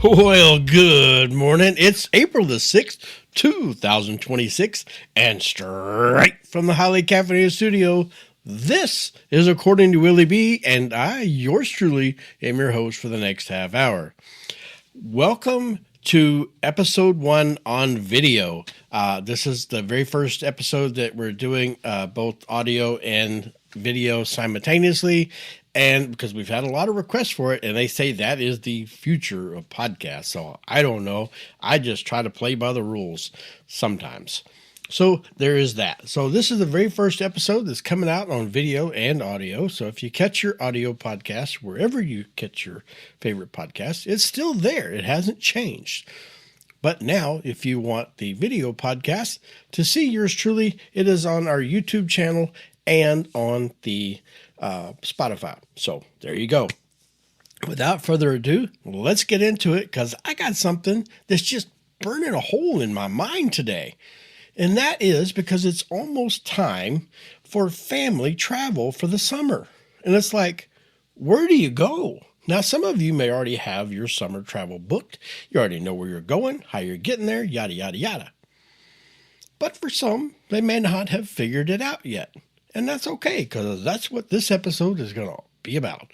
Well, good morning. It's April the 6th, 2026, and straight from the highly caffeinated studio, this is According to Willie B, and I, yours truly, am your host for the next half hour. Welcome to episode 1 on video. This is the very first episode that we're doing both audio and video simultaneously. And because we've had a lot of requests for it, and they say that is the future of podcasts. So I don't know. I just try to play by the rules sometimes. So there is that. So this is the very first episode that's coming out on video and audio. So if you catch your audio podcast, wherever you catch your favorite podcast, it's still there. It hasn't changed. But now, if you want the video podcast to see yours truly, it is on our YouTube channel and on the Spotify. So there you go. Without further ado, let's get into it because I got something that's just burning a hole in my mind today. And that is because it's almost time for family travel for the summer. And it's like, where do you go? Now, some of you may already have your summer travel booked. You already know where you're going, how you're getting there, yada, yada, yada. But for some, they may not have figured it out yet. And that's okay, because that's what this episode is going to be about.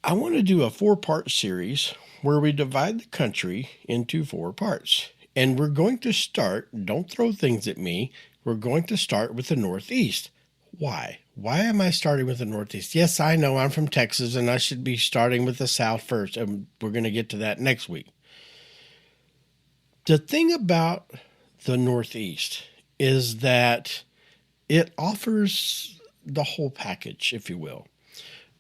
I want to do a 4-part series where we divide the country into 4 parts. And we're going to start, don't throw things at me, we're going to start with the Northeast. Why? Why am I starting with the Northeast? Yes, I know I'm from Texas and I should be starting with the South first, and we're going to get to that next week. The thing about the Northeast is that it offers the whole package, if you will.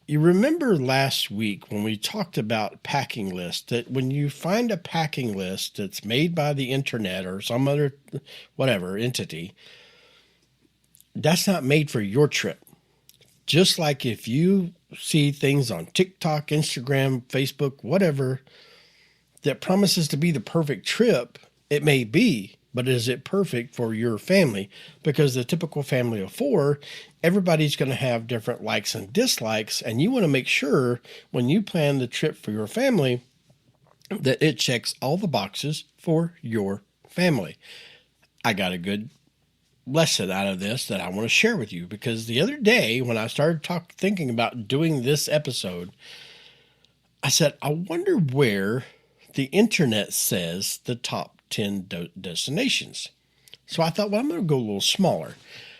You remember last week when we talked about packing lists, that when you find a packing list that's made by the internet or some other whatever entity, that's not made for your trip. Just like if you see things on TikTok, Instagram, Facebook, whatever, that promises to be the perfect trip, it may be, but is it perfect for your family? Because the typical family of 4, everybody's going to have different likes and dislikes, and you want to make sure when you plan the trip for your family that it checks all the boxes for your family. I got a good lesson out of this that I want to share with you, because the other day when I started thinking about doing this episode, I said, I wonder where the internet says the top 10 destinations. So I thought, well, I'm going to go a little smaller.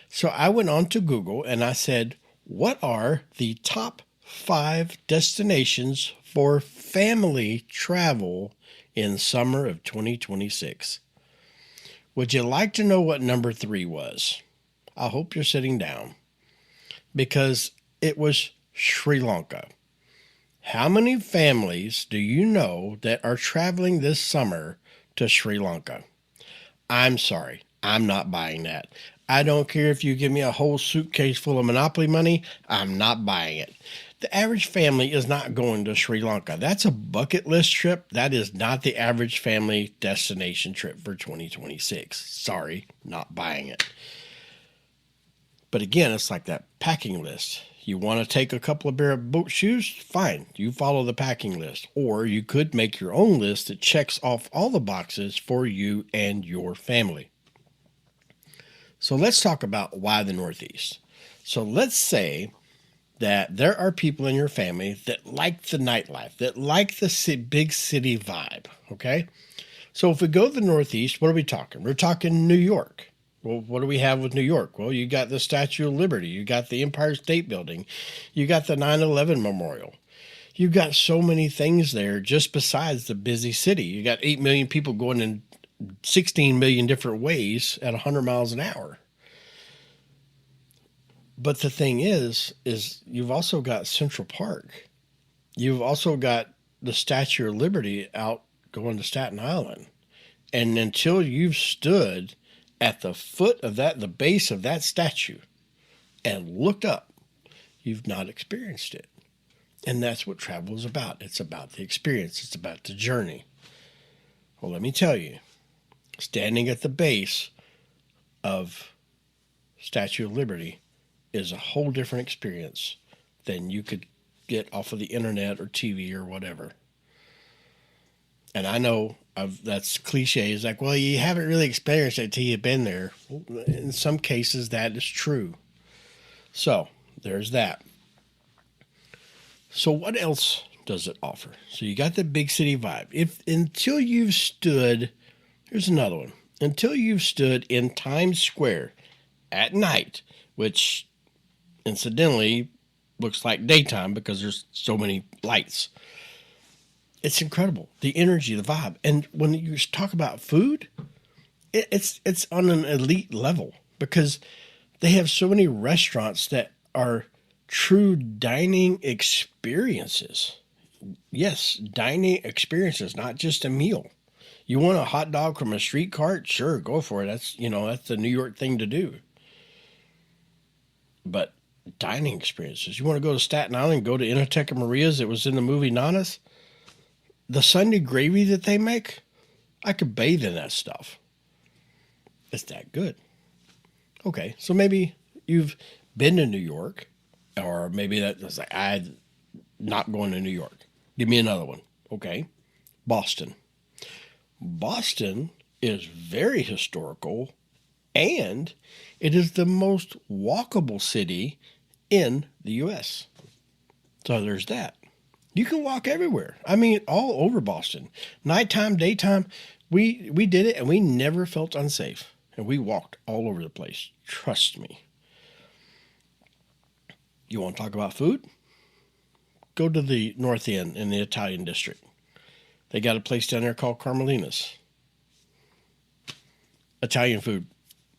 So I went on to Google and I said, what are the top 5 destinations for family travel in summer of 2026? Would you like to know what number 3 was? I hope you're sitting down, because it was Sri Lanka. How many families do you know that are traveling this summer to Sri Lanka? I'm sorry, I'm not buying that. I don't care if you give me a whole suitcase full of Monopoly money, I'm not buying it. The average family is not going to Sri Lanka. That's a bucket list trip. That is not the average family destination trip for 2026. Sorry, not buying it. But again, it's like that packing list. You want to take a couple of pair of boat shoes? Fine, you follow the packing list. Or you could make your own list that checks off all the boxes for you and your family. So let's talk about why the Northeast. So let's say that there are people in your family that like the nightlife, that like the big city vibe, okay? So if we go to the Northeast, what are we talking? We're talking New York. Well, what do we have with New York? Well, you got the Statue of Liberty. You got the Empire State Building. You got the 9/11 Memorial. You've got so many things there just besides the busy city. You got 8 million people going in 16 million different ways at 100 miles an hour. But the thing is you've also got Central Park. You've also got the Statue of Liberty out going to Staten Island. And until you've stood at the foot of that, the base of that statue, and looked up, you've not experienced it. And that's what travel is about. It's about the experience. It's about the journey. Well, let me tell you, standing at the base of Statue of Liberty is a whole different experience than you could get off of the internet or TV or whatever. And I know that's cliche. It's like, well, you haven't really experienced it till you've been there. Well, in some cases, that is true. So there's that. So what else does it offer? So you got the big city vibe. If until you've stood, here's another one. Until you've stood in Times Square at night, which incidentally looks like daytime because there's so many lights. It's incredible. The energy, the vibe. And when you talk about food, it's on an elite level because they have so many restaurants that are true dining experiences. Yes, dining experiences, not just a meal. You want a hot dog from a street cart? Sure, go for it. That's the New York thing to do. But dining experiences. You want to go to Staten Island, go to Inoteca Maria's that was in the movie Nanas? The Sunday gravy that they make, I could bathe in that stuff. It's that good. Okay, so maybe you've been to New York, or maybe that's like, I'm not going to New York. Give me another one. Okay, Boston. Boston is very historical, and it is the most walkable city in the U.S. So there's that. You can walk everywhere. I mean, all over Boston. Nighttime, daytime, we did it, and we never felt unsafe. And we walked all over the place. Trust me. You want to talk about food? Go to the North End in the Italian district. They got a place down there called Carmelina's. Italian food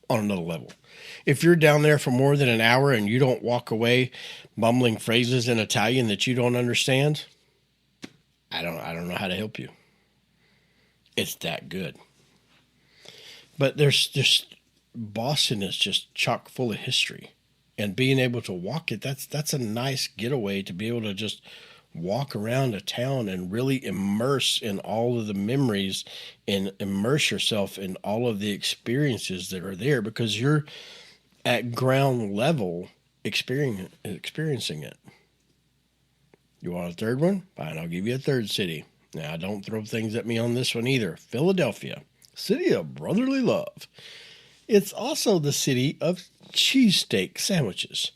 on another level. If you're down there for more than an hour and you don't walk away mumbling phrases in Italian that you don't understand, I don't know how to help you. It's that good. But there's just Boston is just chock full of history. And being able to walk it, that's a nice getaway to be able to just walk around a town and really immerse in all of the memories and immerse yourself in all of the experiences that are there because you're at ground level experiencing it. You want a third one? Fine, I'll give you a third city. Now, don't throw things at me on this one either. Philadelphia, city of brotherly love. It's also the city of cheesesteak sandwiches.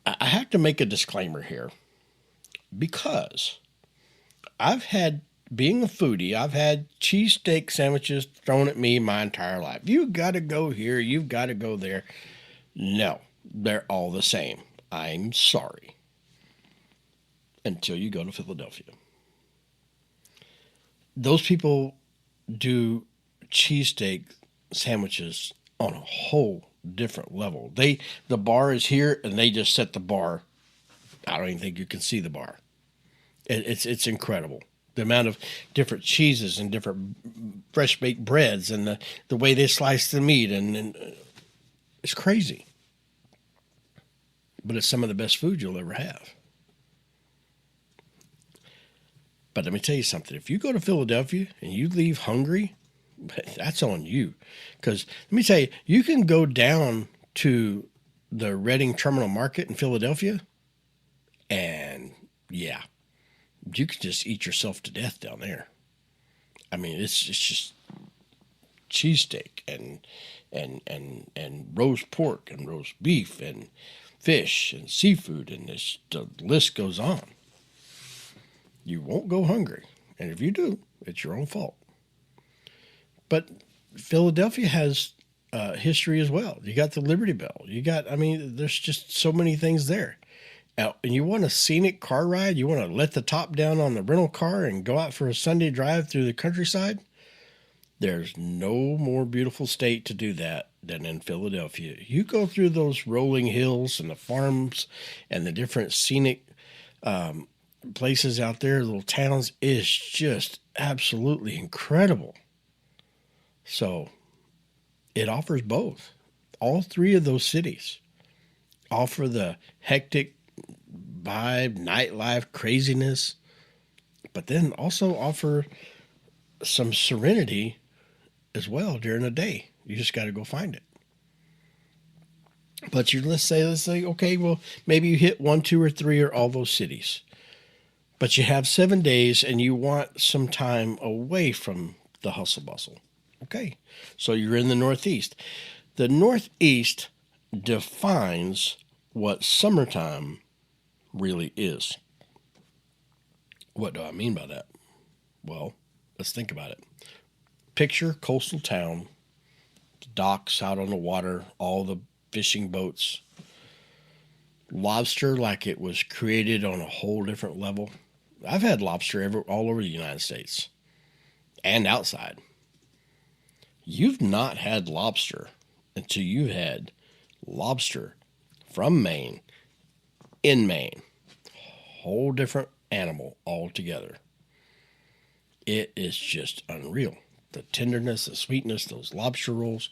I have to make a disclaimer here because being a foodie, I've had cheesesteak sandwiches thrown at me my entire life. You've got to go here. You've got to go there. No, they're all the same. I'm sorry. Until you go to Philadelphia. Those people do cheesesteak sandwiches on a whole different level. The bar is here and they just set the bar. I don't even think you can see the bar. It's incredible. The amount of different cheeses and different fresh baked breads and the way they slice the meat and it's crazy. But it's some of the best food you'll ever have. But let me tell you something. If you go to Philadelphia and you leave hungry, that's on you. Because let me tell you, you can go down to the Reading Terminal Market in Philadelphia and, yeah, you can just eat yourself to death down there. I mean, it's just cheesesteak and roast pork and roast beef and fish and seafood, and the list goes on. You won't go hungry. And if you do, it's your own fault. But Philadelphia has history as well. You got the Liberty Bell. There's just so many things there. And you want a scenic car ride? You want to let the top down on the rental car and go out for a Sunday drive through the countryside? There's no more beautiful state to do that than in Philadelphia. You go through those rolling hills and the farms and the different scenic places out there, little towns, is just absolutely incredible. So it offers both. All three of those cities offer the hectic vibe, nightlife, craziness, but then also offer some serenity as well during the day. You just got to go find it. But let's say, okay, well, maybe you hit 1, 2, or 3 or all those cities. But you have 7 days and you want some time away from the hustle bustle. Okay, so you're in the Northeast. The Northeast defines what summertime really is. What do I mean by that? Well, let's think about it. Picture coastal town, docks out on the water, all the fishing boats, lobster like it was created on a whole different level. I've had lobster all over the United States and outside. You've not had lobster until you've had lobster from Maine, in Maine. Whole different animal altogether. It is just unreal. The tenderness, the sweetness, those lobster rolls.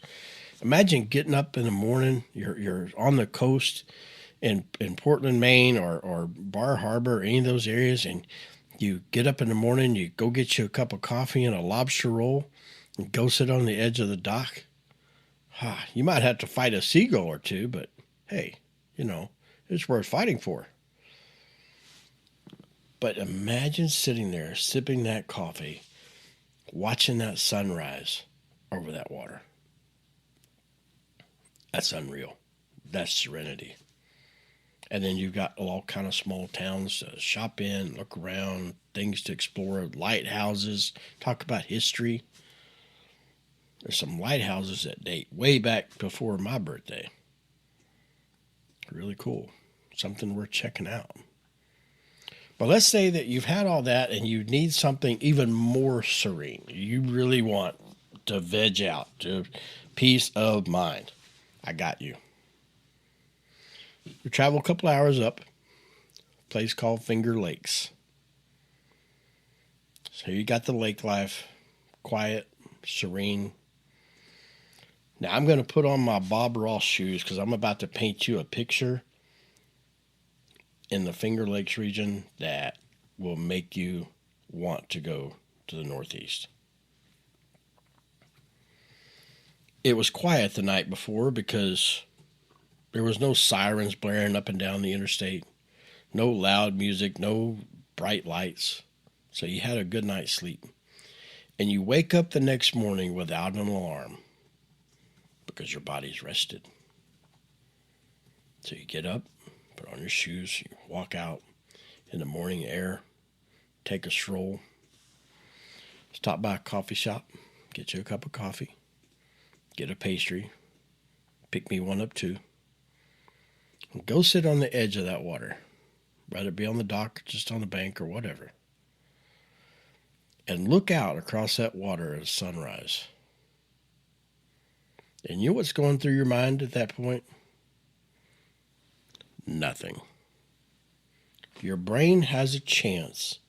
Imagine getting up in the morning, you're on the coast in Portland, Maine, or Bar Harbor, or any of those areas, and you get up in the morning, you go get you a cup of coffee and a lobster roll, and go sit on the edge of the dock. You might have to fight a seagull or two, but hey, it's worth fighting for. But imagine sitting there, sipping that coffee, watching that sunrise over that water. That's unreal. That's serenity. And then you've got all kind of small towns to shop in, look around, things to explore, lighthouses, talk about history. There's some lighthouses that date way back before my birthday. Really cool. Something worth checking out. But let's say that you've had all that and you need something even more serene. You really want to veg out, to peace of mind. I got you. You travel a couple hours up, a place called Finger Lakes. So you got the lake life, quiet, serene. Now I'm going to put on my Bob Ross shoes because I'm about to paint you a picture in the Finger Lakes region that will make you want to go to the Northeast. It was quiet the night before because there was no sirens blaring up and down the interstate, no loud music, no bright lights. So you had a good night's sleep. And you wake up the next morning without an alarm because your body's rested. So you get up, put on your shoes, you walk out in the morning air, take a stroll, stop by a coffee shop, get you a cup of coffee, get a pastry, pick me one up too, and go sit on the edge of that water, whether it be on the dock, just on the bank or whatever, and look out across that water at sunrise. And you know what's going through your mind at that point? Nothing. Your brain has a chance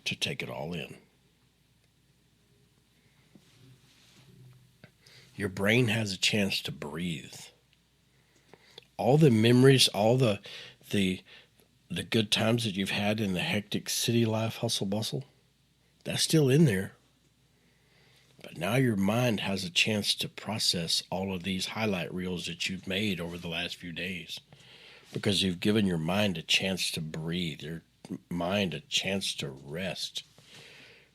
to take it all in. Your brain has a chance to breathe. All the memories, all the good times that you've had in the hectic city life, hustle bustle, that's still in there. But now your mind has a chance to process all of these highlight reels that you've made over the last few days. Because you've given your mind a chance to breathe, your mind a chance to rest,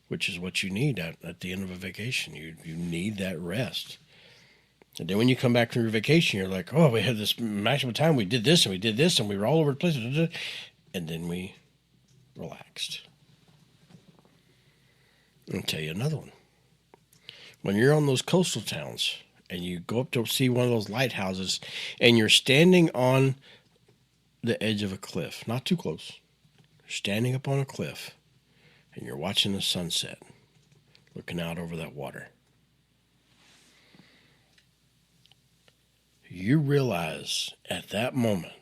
which is what you need at the end of a vacation. You need that rest. And then when you come back from your vacation, you're like, oh, we had this maximum time. We did this and we did this and we were all over the place. And then we relaxed. I'll tell you another one. When you're on those coastal towns and you go up to see one of those lighthouses and you're standing on the edge of a cliff, not too close, you're standing up on a cliff and you're watching the sunset, looking out over that water. You realize at that moment,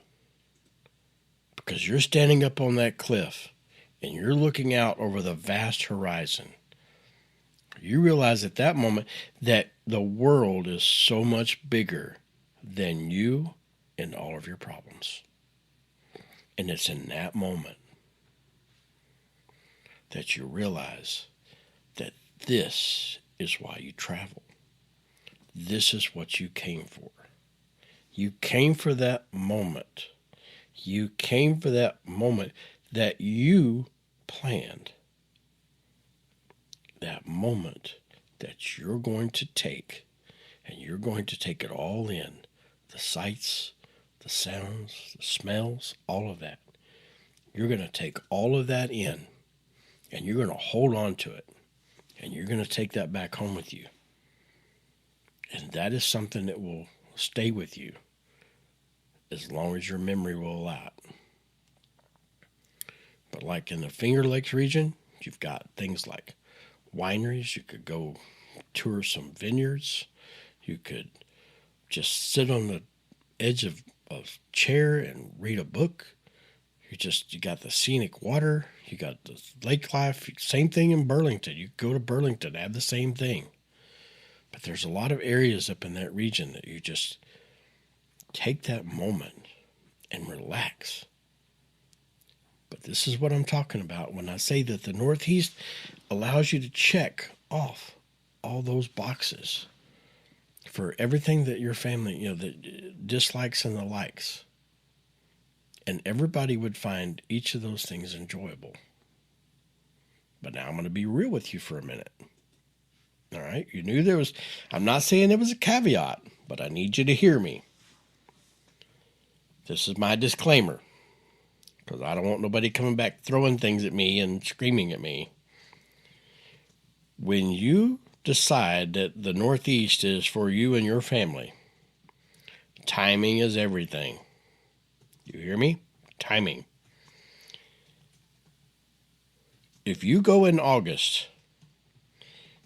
because you're standing up on that cliff and you're looking out over the vast horizon, you realize at that moment that the world is so much bigger than you and all of your problems. And it's in that moment that you realize that this is why you travel. This is what you came for. You came for that moment. You came for that moment that you planned that moment that you're going to take, and you're going to take it all in, the sights, the sounds, the smells, all of that. You're going to take all of that in, and you're going to hold on to it, and you're going to take that back home with you. And that is something that will stay with you as long as your memory will allow it. But like in the Finger Lakes region, you've got things like wineries. You could go tour some vineyards. You could just sit on the edge of a chair and read a book. You got the scenic water. You got the lake life. Same thing in Burlington. You go to Burlington, have the same thing. But there's a lot of areas up in that region that you just take that moment and relax. But this is what I'm talking about when I say that the Northeast allows you to check off all those boxes for everything that your family, that dislikes and the likes. And everybody would find each of those things enjoyable. But now I'm going to be real with you for a minute. All right? You knew I'm not saying there was a caveat, but I need you to hear me. This is my disclaimer, because I don't want nobody coming back throwing things at me and screaming at me. When you decide that the Northeast is for you and your family, timing is everything. You hear me? Timing. If you go in August,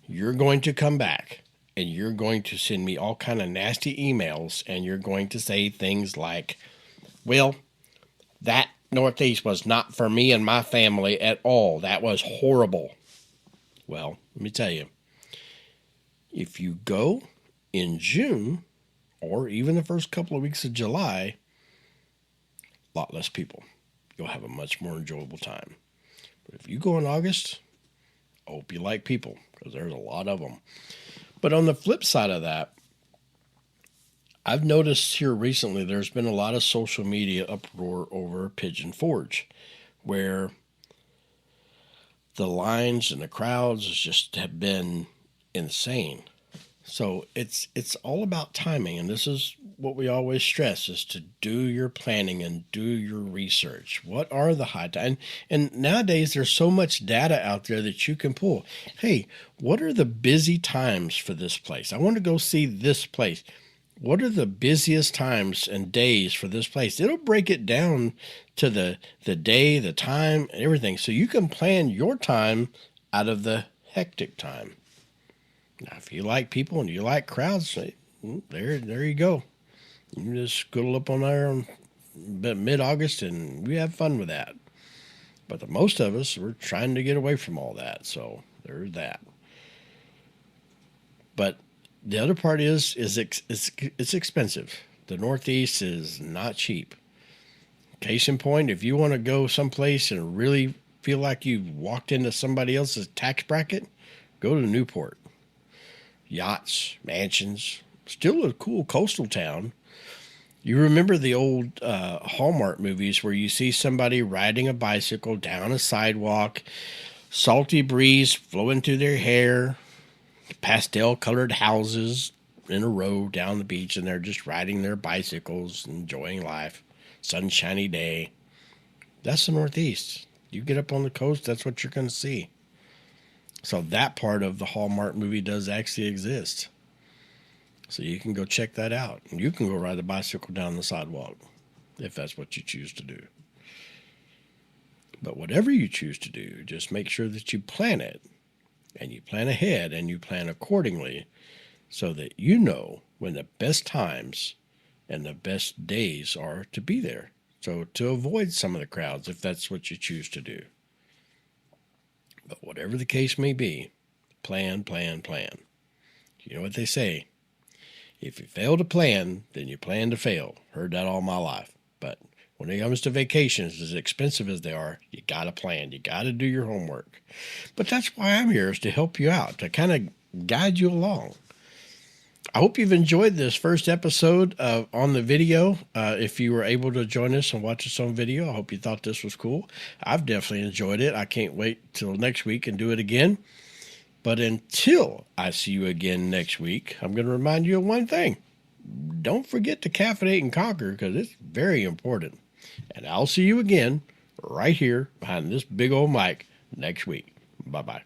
you're going to come back and you're going to send me all kind of nasty emails, and you're going to say things like, well, that Northeast was not for me and my family at all. That was horrible. Well, let me tell you, if you go in June or even the first couple of weeks of July, a lot less people. You'll have a much more enjoyable time. But if you go in August, I hope you like people, because there's a lot of them. But on the flip side of that, I've noticed here recently there's been a lot of social media uproar over Pigeon Forge, where the lines and the crowds just have been insane. So it's all about timing, and this is what we always stress, is to do your planning and do your research. What are the high times? And nowadays there's so much data out there that you can pull. Hey, what are the busy times for this place? I want to go see this place. What are the busiest times and days for this place? It'll break it down to the day, the time, and everything. So you can plan your time out of the hectic time. Now, if you like people and you like crowds, there you go. You can just scuttle up on there in mid-August and we have fun with that. But the most of us, we're trying to get away from all that. So there's that. But the other part is it's expensive. The Northeast is not cheap. Case in point, if you want to go someplace and really feel like you've walked into somebody else's tax bracket, go to Newport. Yachts, mansions, still a cool coastal town. You remember the old Hallmark movies where you see somebody riding a bicycle down a sidewalk, salty breeze flowing through their hair, pastel-colored houses in a row down the beach, and they're just riding their bicycles, enjoying life. Sunshiny day. That's the Northeast. You get up on the coast, that's what you're going to see. So that part of the Hallmark movie does actually exist. So you can go check that out. And you can go ride a bicycle down the sidewalk if that's what you choose to do. But whatever you choose to do, just make sure that you plan it. And you plan ahead and you plan accordingly so that you know when the best times and the best days are to be there. So to avoid some of the crowds if that's what you choose to do. But whatever the case may be, plan, plan, plan. You know what they say? If you fail to plan, then you plan to fail. Heard that all my life. But when it comes to vacations, as expensive as they are, you got to plan. You got to do your homework. But that's why I'm here, is to help you out, to kind of guide you along. I hope you've enjoyed this first episode on the video. If you were able to join us and watch us on video, I hope you thought this was cool. I've definitely enjoyed it. I can't wait till next week and do it again. But until I see you again next week, I'm going to remind you of one thing. Don't forget to caffeinate and conquer, because it's very important. And I'll see you again right here behind this big old mic next week. Bye-bye.